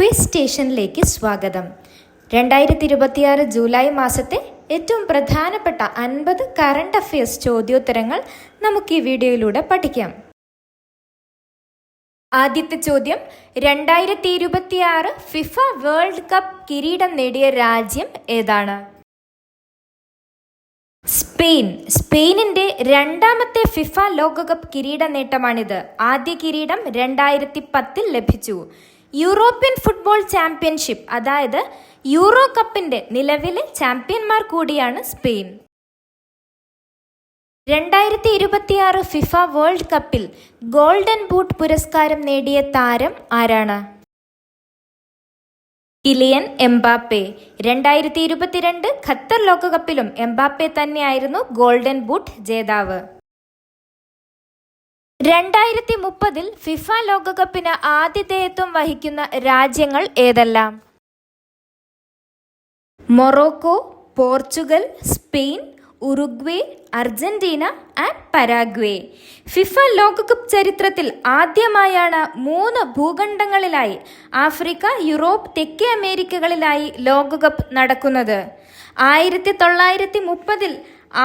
Quiz സ്റ്റേഷനിലേക്ക് സ്വാഗതം. 2026 July മാസത്തെ ഏറ്റവും പ്രധാനപ്പെട്ട 50 കറണ്ട് അഫയേഴ്സ് ചോദ്യോത്തരങ്ങൾ നമുക്ക് ഈ വീഡിയോയിലൂടെ പഠിക്കാം. ആദ്യത്തെ ചോദ്യം, 2026 ഫിഫ വേൾഡ് കപ്പ് കിരീടം നേടിയ രാജ്യം ഏതാണ്? സ്പെയിൻ. സ്പെയിനിന്റെ രണ്ടാമത്തെ ഫിഫ ലോകകപ്പ് കിരീട നേട്ടമാണിത്. ആദ്യ കിരീടം 2010 ലഭിച്ചു. യൂറോപ്യൻ ഫുട്ബോൾ ചാമ്പ്യൻഷിപ്പ് അതായത് യൂറോ കപ്പിന്റെ നിലവിലെ ചാമ്പ്യന്മാർ കൂടിയാണ് സ്പെയിൻ. 2026 ഫിഫ വേൾഡ് കപ്പിൽ ഗോൾഡൻ ബൂട്ട് പുരസ്കാരം നേടിയ താരം ആരാണ്? Kylian Mbappe. 2022 ഖത്തർ ലോകകപ്പിലും എംബാപ്പെ തന്നെയായിരുന്നു ഗോൾഡൻ ബൂട്ട് ജേതാവ്. 2030 ഫിഫ ലോകകപ്പിന് ആതിഥേയത്വം വഹിക്കുന്ന രാജ്യങ്ങൾ ഏതെല്ലാം? Morocco, Portugal, Spain, Uruguay, Argentina and Paraguay. FIFA ലോകകപ്പ് ചരിത്രത്തിൽ ആദ്യമായാണ് 3 ഭൂഖണ്ഡങ്ങളിലായി ആഫ്രിക്ക, യൂറോപ്പ്, തെക്കേ അമേരിക്കകളിലായി ലോകകപ്പ് നടക്കുന്നത്. 1930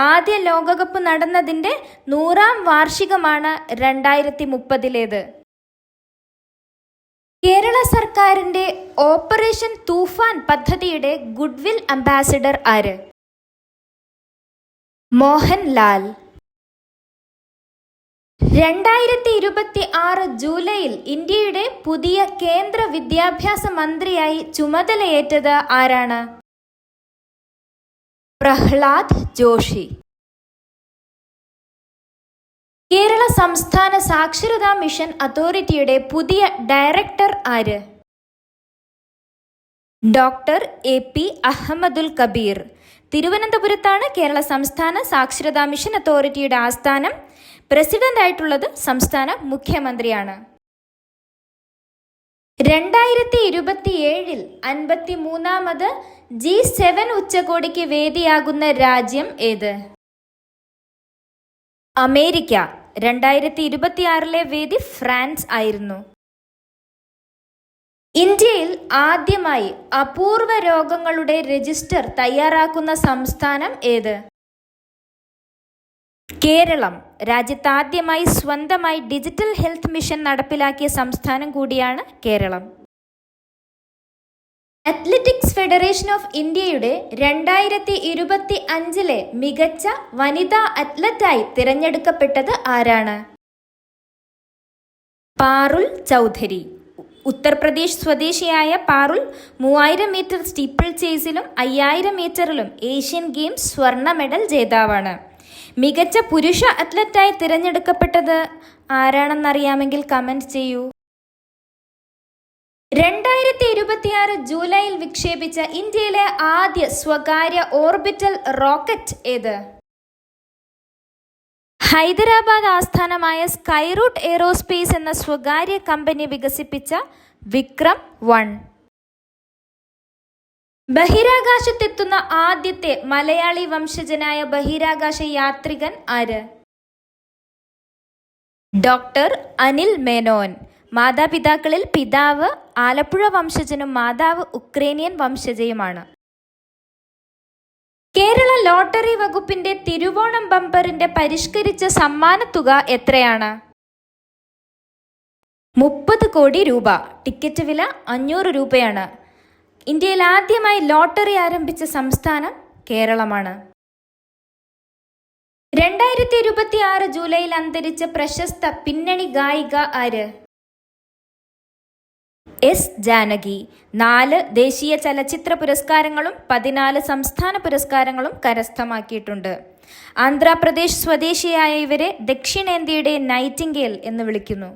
ആദ്യ ലോകകപ്പ് നടന്നതിൻ്റെ 100ാം വാർഷികമാണ് 2030. കേരള സർക്കാരിൻ്റെ ഓപ്പറേഷൻ തൂഫാൻ പദ്ധതിയുടെ ഗുഡ്വിൽ അംബാസിഡർ ആര്? മോഹൻലാൽ. 2026 ജൂലൈയിൽ ഇന്ത്യയുടെ പുതിയ കേന്ദ്ര വിദ്യാഭ്യാസ മന്ത്രിയായി ചുമതലയേറ്റത് ആരാണ്? പ്രഹ്ലാദ് ജോഷി. കേരള സംസ്ഥാന സാക്ഷരതാ മിഷൻ അതോറിറ്റിയുടെ പുതിയ ഡയറക്ടർ ആര്? Doctor AP Ahammadul Kabeer. തിരുവനന്തപുരത്താണ് കേരള സംസ്ഥാന സാക്ഷരതാ മിഷൻ അതോറിറ്റിയുടെ ആസ്ഥാനം. പ്രസിഡന്റ് ആയിട്ടുള്ളത് സംസ്ഥാന മുഖ്യമന്ത്രിയാണ്. 2027 53ാമത് G7 ഉച്ചകോടിക്ക് വേദിയാകുന്ന രാജ്യം ഏത്? അമേരിക്ക. 2026 വേദി ഫ്രാൻസ് ആയിരുന്നു. ഇന്ത്യയിൽ ആദ്യമായി അപൂർവ രോഗങ്ങളുടെ രജിസ്റ്റർ തയ്യാറാക്കുന്ന സംസ്ഥാനം ഏത്? കേരളം. രാജ്യത്താദ്യമായി സ്വന്തമായി ഡിജിറ്റൽ ഹെൽത്ത് മിഷൻ നടപ്പിലാക്കിയ സംസ്ഥാനം കൂടിയാണ് കേരളം. അത്ലറ്റിക്സ് ഫെഡറേഷൻ ഓഫ് ഇന്ത്യയുടെ 2025 മികച്ച വനിതാ അത്ലറ്റായി തിരഞ്ഞെടുക്കപ്പെട്ടത് ആരാണ്? പാറുൽ ചൗധരി. ഉത്തർപ്രദേശ് സ്വദേശിയായ പാറുൽ 3000 മീറ്റർ സ്റ്റീപ്പിൾ ചേസിലും 5000 മീറ്ററിലും ഏഷ്യൻ ഗെയിംസ് സ്വർണ്ണ മെഡൽ ജേതാവാണ്. മികച്ച പുരുഷ അത്ലറ്റായി തിരഞ്ഞെടുക്കപ്പെട്ടത് ആരാണെന്നറിയാമെങ്കിൽ കമന്റ് ചെയ്യൂ. 2026 ജൂലൈയിൽ വിക്ഷേപിച്ച ഇന്ത്യയിലെ ആദ്യ സ്വകാര്യ ഓർബിറ്റൽ റോക്കറ്റ് ഏത്? ഹൈദരാബാദ് ആസ്ഥാനമായ സ്കൈറൂട്ട് എയ്റോസ്പേസ് എന്ന സ്വകാര്യ കമ്പനി വികസിപ്പിച്ച വിക്രം 1. ബഹിരാകാശത്തെത്തുന്ന ആദ്യത്തെ മലയാളി വംശജനായ ബഹിരാകാശ യാത്രികൻ ആര്? ഡോക്ടർ അനിൽ മേനോൻ. മാതാപിതാക്കളിൽ പിതാവ് ആലപ്പുഴ വംശജനും മാതാവ് ഉക്രൈനിയൻ വംശജയുമാണ്. കേരള ലോട്ടറി വകുപ്പിന്റെ തിരുവോണം ബമ്പറിന്റെ പരിഷ്കരിച്ച സമ്മാനത്തുക എത്രയാണ്? 30 കോടി രൂപ. ടിക്കറ്റ് വില 500 രൂപയാണ്. ഇന്ത്യയിൽ ആദ്യമായി ലോട്ടറി ആരംഭിച്ച സംസ്ഥാനം കേരളമാണ്. 2026 ജൂലൈയിൽ അന്തരിച്ച പ്രശസ്ത പിന്നണി ഗായിക ആര്? S. ജാനകി. 4 ദേശീയ ചലച്ചിത്ര പുരസ്കാരങ്ങളും 14 സംസ്ഥാന പുരസ്കാരങ്ങളും കരസ്ഥമാക്കിയിട്ടുണ്ട്. ആന്ധ്രാപ്രദേശ് സ്വദേശിയായ ഇവരെ ദക്ഷിണേന്ത്യയുടെ നൈറ്റിംഗേൽ എന്ന് വിളിക്കുന്നു.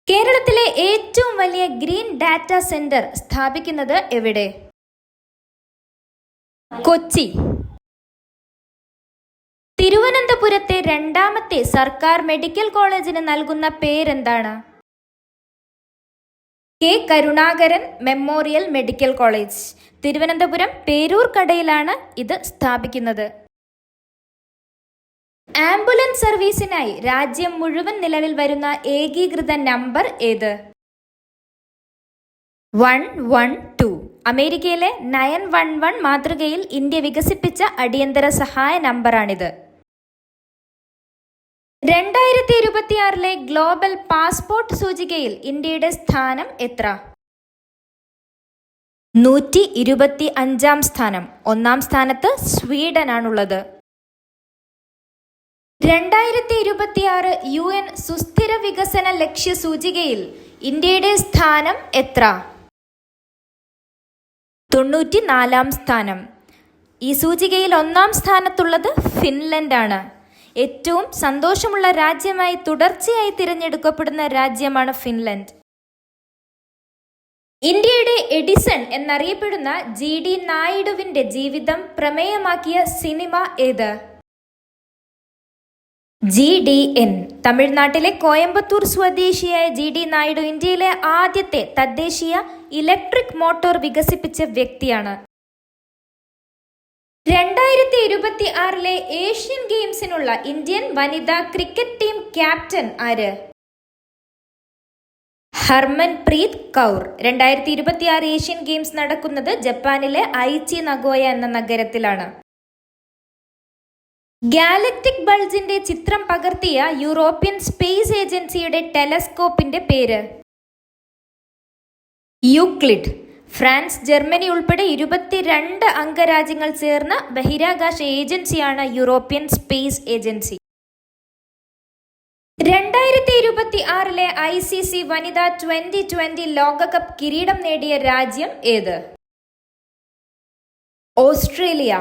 കേരളത്തിലെ ഏറ്റവും വലിയ ഗ്രീൻ ഡാറ്റാ സെന്റർ സ്ഥാപിക്കുന്നത് എവിടെ? കൊച്ചി. തിരുവനന്തപുരത്തെ രണ്ടാമത്തെ സർക്കാർ മെഡിക്കൽ കോളേജിന് നൽകുന്ന പേരെന്താണ്? K. Karunakaran memorial medical college. Thiruvananthapuram പേരൂർക്കടയിലാണ് ഇത് സ്ഥാപിക്കുന്നത്. ആംബുലൻസ് സർവീസിനായി രാജ്യം മുഴുവൻ നിലവിൽ വരുന്ന ഏകീകൃത നമ്പർ ഏത്? 112. അമേരിക്കയിലെ 911 മാതൃകയിൽ ഇന്ത്യ വികസിപ്പിച്ച അടിയന്തര സഹായ നമ്പറാണിത്. 2026 ഗ്ലോബൽ പാസ്പോർട്ട് സൂചികയിൽ ഇന്ത്യയുടെ സ്ഥാനം എത്ര? 125 സ്ഥാനം. 1-ാം സ്ഥാനത്ത് സ്വീഡനാണുള്ളത്. 2026 UN സുസ്ഥിര വികസന ലക്ഷ്യ സൂചികയിൽ ഇന്ത്യയുടെ സ്ഥാനം എത്ര? 94-ാം സ്ഥാനം. ഈ സൂചികയിൽ 1-ാം സ്ഥാനത്തുള്ളത് ഫിൻലൻഡാണ്. ഏറ്റവും സന്തോഷമുള്ള രാജ്യമായി തുടർച്ചയായി തിരഞ്ഞെടുക്കപ്പെടുന്ന രാജ്യമാണ് ഫിൻലൻഡ്. ഇന്ത്യയുടെ എഡിസൺ എന്നറിയപ്പെടുന്ന GD നായിഡുവിന്റെ ജീവിതം പ്രമേയമാക്കിയ സിനിമ ഏത്? GDN. തമിഴ്നാട്ടിലെ കോയമ്പത്തൂർ സ്വദേശിയായ GD നായിഡു ഇന്ത്യയിലെ ആദ്യത്തെ തദ്ദേശീയ ഇലക്ട്രിക് മോട്ടോർ വികസിപ്പിച്ച വ്യക്തിയാണ്. 2026 ഏഷ്യൻ ഗെയിംസിനുള്ള ഇന്ത്യൻ വനിതാ ക്രിക്കറ്റ് ടീം ക്യാപ്റ്റൻ ആര്? ഹർമൻപ്രീത് കൗർ. 2026 ഏഷ്യൻ ഗെയിംസ് നടക്കുന്നത് ജപ്പാനിലെ ഐച്ചി നഗോയ എന്ന നഗരത്തിലാണ്. ഗാലക്റ്റിക് ബൾജിന്റെ ചിത്രം പകർത്തിയ യൂറോപ്യൻ സ്പേസ് ഏജൻസിയുടെ ടെലസ്കോപ്പിന്റെ പേര്? യൂക്ലിഡ്. ഫ്രാൻസ്, ജർമ്മനി ഉൾപ്പെടെ 22 അംഗരാജ്യങ്ങൾ ചേർന്ന ബഹിരാകാശ ഏജൻസിയാണ് യൂറോപ്യൻ സ്പേസ് ഏജൻസി. 2026 ICC വനിതാ 2020 ലോകകപ്പ് കിരീടം നേടിയ രാജ്യം ഏത്? ഓസ്ട്രേലിയ.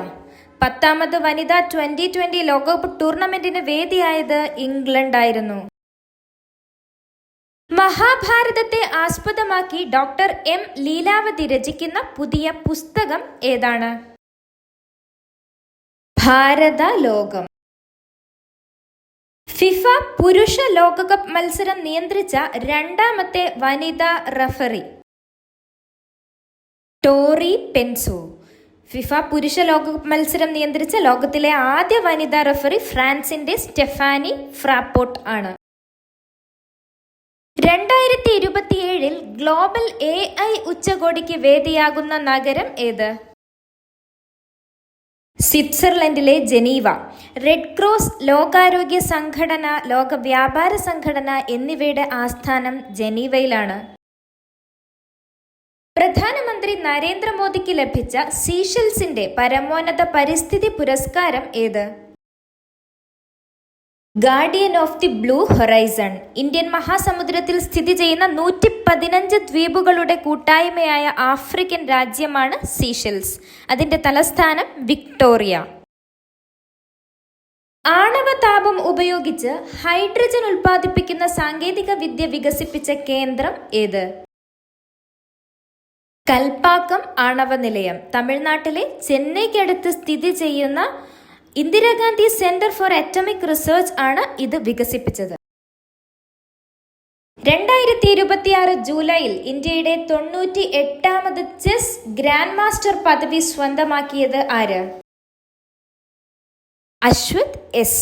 10ാമത് വനിതാ 2020 ലോകകപ്പ് ടൂർണമെന്റിന് വേദിയായത് ഇംഗ്ലണ്ടായിരുന്നു. മഹാഭാരതത്തെ ആസ്പദമാക്കി ഡോക്ടർ M ലീലാവതി രചിക്കുന്ന പുതിയ പുസ്തകം ഏതാണ്? ഭാരതലോകം. ഫിഫ പുരുഷ ലോകകപ്പ് മത്സരം നിയന്ത്രിച്ച 2ാമത്തെ വനിതാ റഫറി? ടോറി പെൻസോ. ഫിഫ പുരുഷ ലോകകപ്പ് മത്സരം നിയന്ത്രിച്ച ലോകത്തിലെ ആദ്യ വനിതാ റഫറി ഫ്രാൻസിന്റെ സ്റ്റെഫാനി ഫ്രാപ്പോട്ട് ആണ്. 2027 ഗ്ലോബൽ AI ഉച്ചകോടിക്ക് വേദിയാകുന്ന നഗരം ഏത്? സ്വിറ്റ്സർലൻഡിലെ ജനീവ. റെഡ് ക്രോസ്, ലോകാരോഗ്യ സംഘടന, ലോക വ്യാപാര സംഘടന എന്നിവയുടെ ആസ്ഥാനം ജനീവയിലാണ്. പ്രധാനമന്ത്രി നരേന്ദ്രമോദിക്ക് ലഭിച്ച സീഷെൽസിന്റെ പരമോന്നത പരിസ്ഥിതി പുരസ്കാരം ഏത്? Guardian of the blue horizon. Indian മഹാസമുദ്രത്തിൽ സ്ഥിതി ചെയ്യുന്ന 115 ദ്വീപുകളുടെ കൂട്ടായ്മയായ ആഫ്രിക്കൻ രാജ്യമാണ് സീഷെൽസ്. അതിന്റെ തലസ്ഥാനം വിക്ടോറിയ. ആണവതാപം ഉപയോഗിച്ച് ഹൈഡ്രജൻ ഉൽപ്പാദിപ്പിക്കുന്ന സാങ്കേതിക വിദ്യ വികസിപ്പിച്ച കേന്ദ്രം ഏത്? കൽപ്പാക്കം ആണവ നിലയം. തമിഴ്നാട്ടിലെ ചെന്നൈക്കടുത്ത് സ്ഥിതി ചെയ്യുന്ന Indira Gandhi centre for atomic research ആണ് ഇത് വികസിപ്പിച്ചത്. 2026 ജൂലൈയിൽ ഇന്ത്യയുടെ 98ാമത് ചെസ് ഗ്രാൻഡ് മാസ്റ്റർ പദവി സ്വന്തമാക്കിയത് ആര്? അശ്വത് S.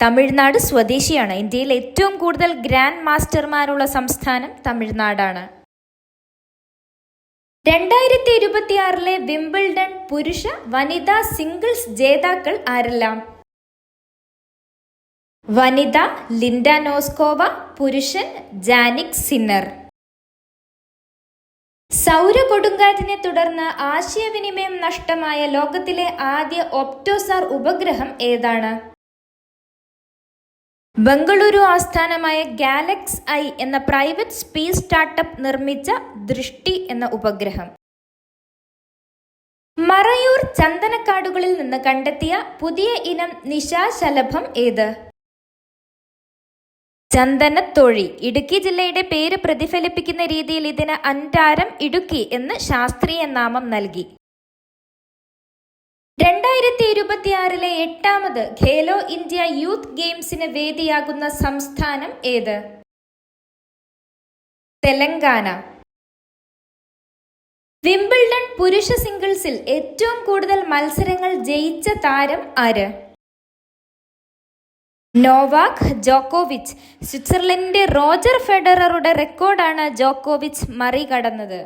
തമിഴ്നാട് സ്വദേശിയാണ്. ഇന്ത്യയിൽ ഏറ്റവും കൂടുതൽ ഗ്രാൻഡ് മാസ്റ്റർമാരുള്ള സംസ്ഥാനം തമിഴ്നാടാണ്. 2026 വിംബിൾഡൺ പുരുഷ വനിതാ സിംഗിൾസ് ജേതാക്കൾ ആരെല്ലാം? വനിത ലിൻഡ നോസ്കോവ, പുരുഷൻ ജാനിക് സിന്നർ. സൗര കൊടുങ്കാറ്റിനെ തുടർന്ന് ആശയവിനിമയം നഷ്ടമായ ലോകത്തിലെ ആദ്യ ഒപ്റ്റോസാർ ഉപഗ്രഹം ഏതാണ്? ബംഗളൂരു ആസ്ഥാനമായ ഗാലക്സ് ഐ എന്ന പ്രൈവറ്റ് സ്പേസ് സ്റ്റാർട്ടപ്പ് നിർമ്മിച്ച ദൃഷ്ടി എന്ന ഉപഗ്രഹം. മറയൂർ ചന്ദനക്കാടുകളിൽ നിന്ന് കണ്ടെത്തിയ പുതിയ ഇനം നിശാശലഭം ഏത്? ചന്ദനത്തൊഴി. ഇടുക്കി ജില്ലയുടെ പേര് പ്രതിഫലിപ്പിക്കുന്ന രീതിയിൽ ഇതിന് അൻറ്റാരം ഇടുക്കി എന്ന് ശാസ്ത്രീയ നാമം നൽകി. 2026 8ാമത് ഖേലോ ഇന്ത്യ യൂത്ത് ഗെയിംസിന് വേദിയാകുന്ന സംസ്ഥാനം ഏത്? തെലങ്കാന. വിംബിൾഡൺ പുരുഷ സിംഗിൾസിൽ ഏറ്റവും കൂടുതൽ മത്സരങ്ങൾ ജയിച്ച താരം ആര്? നോവാക് ജോക്കോവിച്ച്. സ്വിറ്റ്സർലൻഡിന്റെ റോജർ ഫെഡററുടെ റെക്കോർഡാണ് ജോക്കോവിച്ച് മറികടന്നത്.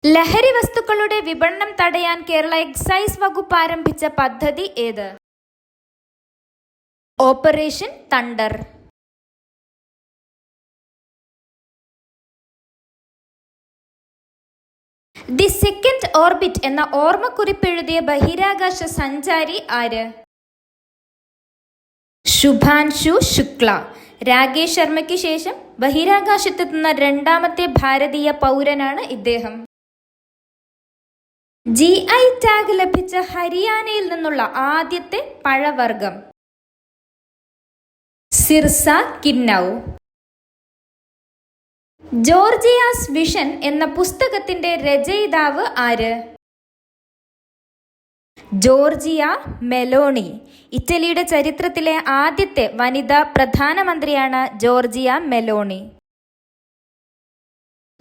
ലഹരി വസ്തുക്കളുടെ വിപണനം തടയാൻ കേരള എക്സൈസ് വകുപ്പ് ആരംഭിച്ച പദ്ധതി ഏത്? Operation thunder. The second orbit എന്ന ഓർമ്മക്കുറിപ്പ് എഴുതിയ ബഹിരാകാശ സഞ്ചാരി ആര്? ശുഭാൻശു ശുക്ല. രാകേഷ് ശർമ്മയ്ക്ക് ശേഷം ബഹിരാകാശത്തെത്തുന്ന രണ്ടാമത്തെ ഭാരതീയ പൗരനാണ് ഇദ്ദേഹം. GI ടാഗ് ലഭിച്ച ഹരിയാനയിൽ നിന്നുള്ള ആദ്യത്തെ പഴവർഗം സിർസ കിന്നൗ. ജോർജിയാസ് വിഷൻ എന്ന പുസ്തകത്തിന്റെ രചയിതാവ് ആര്? Georgia Meloni. ഇറ്റലിയുടെ ചരിത്രത്തിലെ ആദ്യത്തെ വനിതാ പ്രധാനമന്ത്രിയാണ് ജോർജിയ മെലോണി.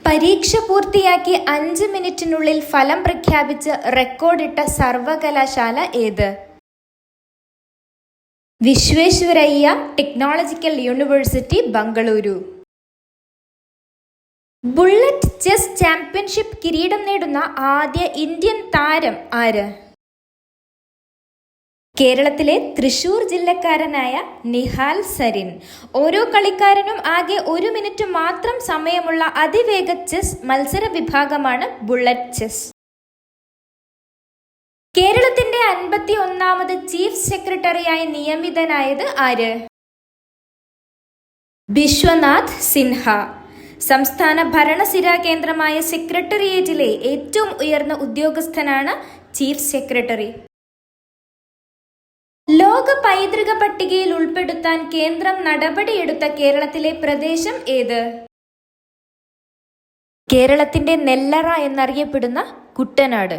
പരീക്ഷ പൂർത്തിയാക്കി 5 മിനിറ്റിനുള്ളിൽ ഫലം പ്രഖ്യാപിച്ച് റെക്കോർഡിട്ട സർവകലാശാല ഏത്? Visvesvaraya technological university, Bengaluru. Bullet chess championship കിരീടം നേടുന്ന ആദ്യ ഇന്ത്യൻ താരം ആര്? കേരളത്തിലെ തൃശൂർ ജില്ലക്കാരനായ നിഹാൽ സരിൻ. ഓരോ കളിക്കാരനും ആകെ 1 മിനിറ്റ് മാത്രം സമയമുള്ള അതിവേഗ ചെസ് മത്സര വിഭാഗമാണ് ബുള്ളറ്റ് ചെസ്. കേരളത്തിന്റെ 51ാമത് ചീഫ് സെക്രട്ടറിയായി നിയമിതനായത് ആര്? ബിശ്വനാഥ് സിൻഹ. സംസ്ഥാന ഭരണസിരാ കേന്ദ്രമായ സെക്രട്ടേറിയറ്റിലെ ഏറ്റവും ഉയർന്ന ഉദ്യോഗസ്ഥനാണ് ചീഫ് സെക്രട്ടറി. ലോക പൈതൃക പട്ടികയിൽ ഉൾപ്പെടുത്താൻ കേന്ദ്രം നടപടിയെടുത്ത കേരളത്തിലെ പ്രദേശം ഏത്? കേരളത്തിന്റെ നെല്ലറ എന്നറിയപ്പെടുന്ന കുട്ടനാട്.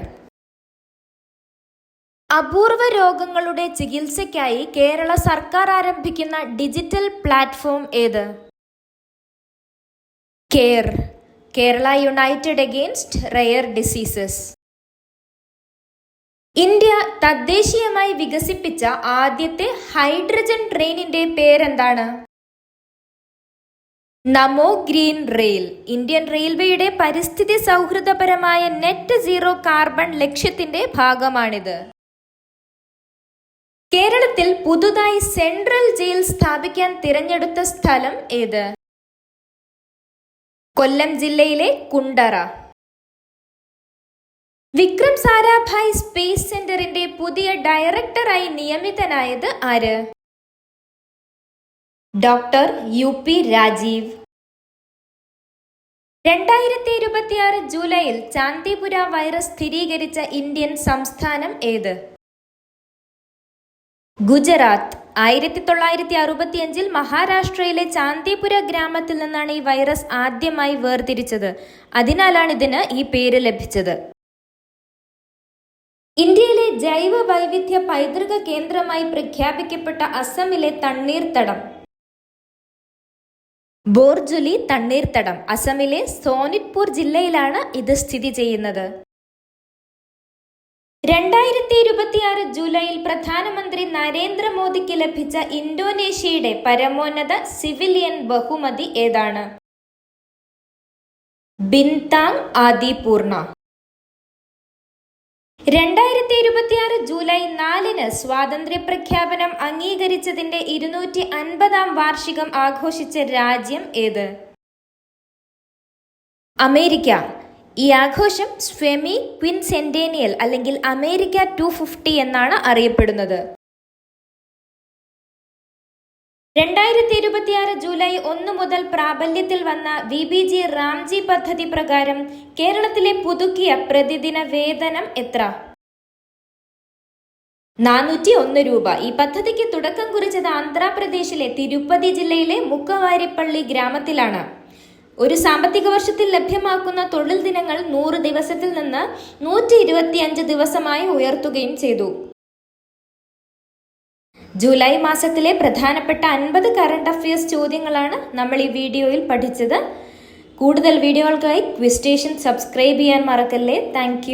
അപൂർവ രോഗങ്ങളുടെ ചികിത്സയ്ക്കായി കേരള സർക്കാർ ആരംഭിക്കുന്ന ഡിജിറ്റൽ പ്ലാറ്റ്ഫോം ഏത്? Care. Kerala United against rare diseases. India തദ്ദേശീയമായി വികസിപ്പിച്ച ആദ്യത്തെ ഹൈഡ്രജൻ ട്രെയിനിന്റെ പേരെന്താണ്? നമോ ഗ്രീൻ റെയിൽ. ഇന്ത്യൻ റെയിൽവേയുടെ പരിസ്ഥിതി സൗഹൃദപരമായ നെറ്റ് സീറോ കാർബൺ ലക്ഷ്യത്തിന്റെ ഭാഗമാണിത്. കേരളത്തിൽ പുതുതായി സെൻട്രൽ ജയിൽ സ്ഥാപിക്കാൻ തിരഞ്ഞെടുത്ത സ്ഥലം ഏത്? കൊല്ലം ജില്ലയിലെ കുണ്ടറ. വിക്രം സാരാഭായ് സ്പേസ് സെന്ററിന്റെ പുതിയ ഡയറക്ടറായി നിയമിതനായത് ആര്? Doctor UP Rajeev. 2026 ജൂലൈയിൽ ചാന്ദിപുര വൈറസ് സ്ഥിരീകരിച്ച ഇന്ത്യൻ സംസ്ഥാനം ഏത്? ഗുജറാത്ത്. 1965 മഹാരാഷ്ട്രയിലെ ചാന്ദിപുര ഗ്രാമത്തിൽ നിന്നാണ് ഈ വൈറസ് ആദ്യമായി വേർതിരിച്ചത്. അതിനാലാണ് ഇതിന് ഈ പേര് ലഭിച്ചത്. ഇന്ത്യയിലെ ജൈവ വൈവിധ്യ പൈതൃക കേന്ദ്രമായി പ്രഖ്യാപിക്കപ്പെട്ട അസമിലെ തണ്ണീർത്തടം. ബോർജുലി തണ്ണീർത്തടം. അസമിലെ സോനിത്പൂർ ജില്ലയിലാണ് ഇത് സ്ഥിതി ചെയ്യുന്നത്. 2026 ജൂലൈയിൽ പ്രധാനമന്ത്രി നരേന്ദ്രമോദിക്ക് ലഭിച്ച ഇന്തോനേഷ്യയുടെ പരമോന്നത സിവിലിയൻ ബഹുമതി ഏതാണ്? ബിൻതാങ് ആദിപൂർണ. 2026 ജൂലൈ 4 സ്വാതന്ത്ര്യ പ്രഖ്യാപനം അംഗീകരിച്ചതിന്റെ 250ാം വാർഷികം ആഘോഷിച്ച രാജ്യം ഏത്? അമേരിക്ക. ഈ ആഘോഷം സ്വെമി ക്വിൻസെന്റേനിയൽ അല്ലെങ്കിൽ അമേരിക്ക 250 എന്നാണ് അറിയപ്പെടുന്നത്. 2026 ജൂലൈ 1 മുതൽ പ്രാബല്യത്തിൽ വന്ന VBG റാംജി പദ്ധതി പ്രകാരം കേരളത്തിലെ പുതുക്കിയ പ്രതിദിന വേതനം എത്ര? 401 രൂപ. ഈ പദ്ധതിക്ക് തുടക്കം കുറിച്ചത് ആന്ധ്രാപ്രദേശിലെ തിരുപ്പതി ജില്ലയിലെ മുക്കവാരിപ്പള്ളി ഗ്രാമത്തിലാണ്. ഒരു സാമ്പത്തിക വർഷത്തിൽ ലഭ്യമാക്കുന്ന തൊഴിൽ ദിനങ്ങൾ 100 ദിവസത്തിൽ നിന്ന് 125 ദിവസമായി ഉയർത്തുകയും ചെയ്തു. ജൂലൈ മാസത്തിലെ പ്രധാനപ്പെട്ട 50 കറണ്ട് അഫയേഴ്സ് ചോദ്യങ്ങളാണ് നമ്മൾ ഈ വീഡിയോയിൽ പഠിച്ചത്. കൂടുതൽ വീഡിയോകൾക്കായി ക്വിസ് സ്റ്റേഷൻ സബ്സ്ക്രൈബ് ചെയ്യാൻ മറക്കല്ലേ. താങ്ക്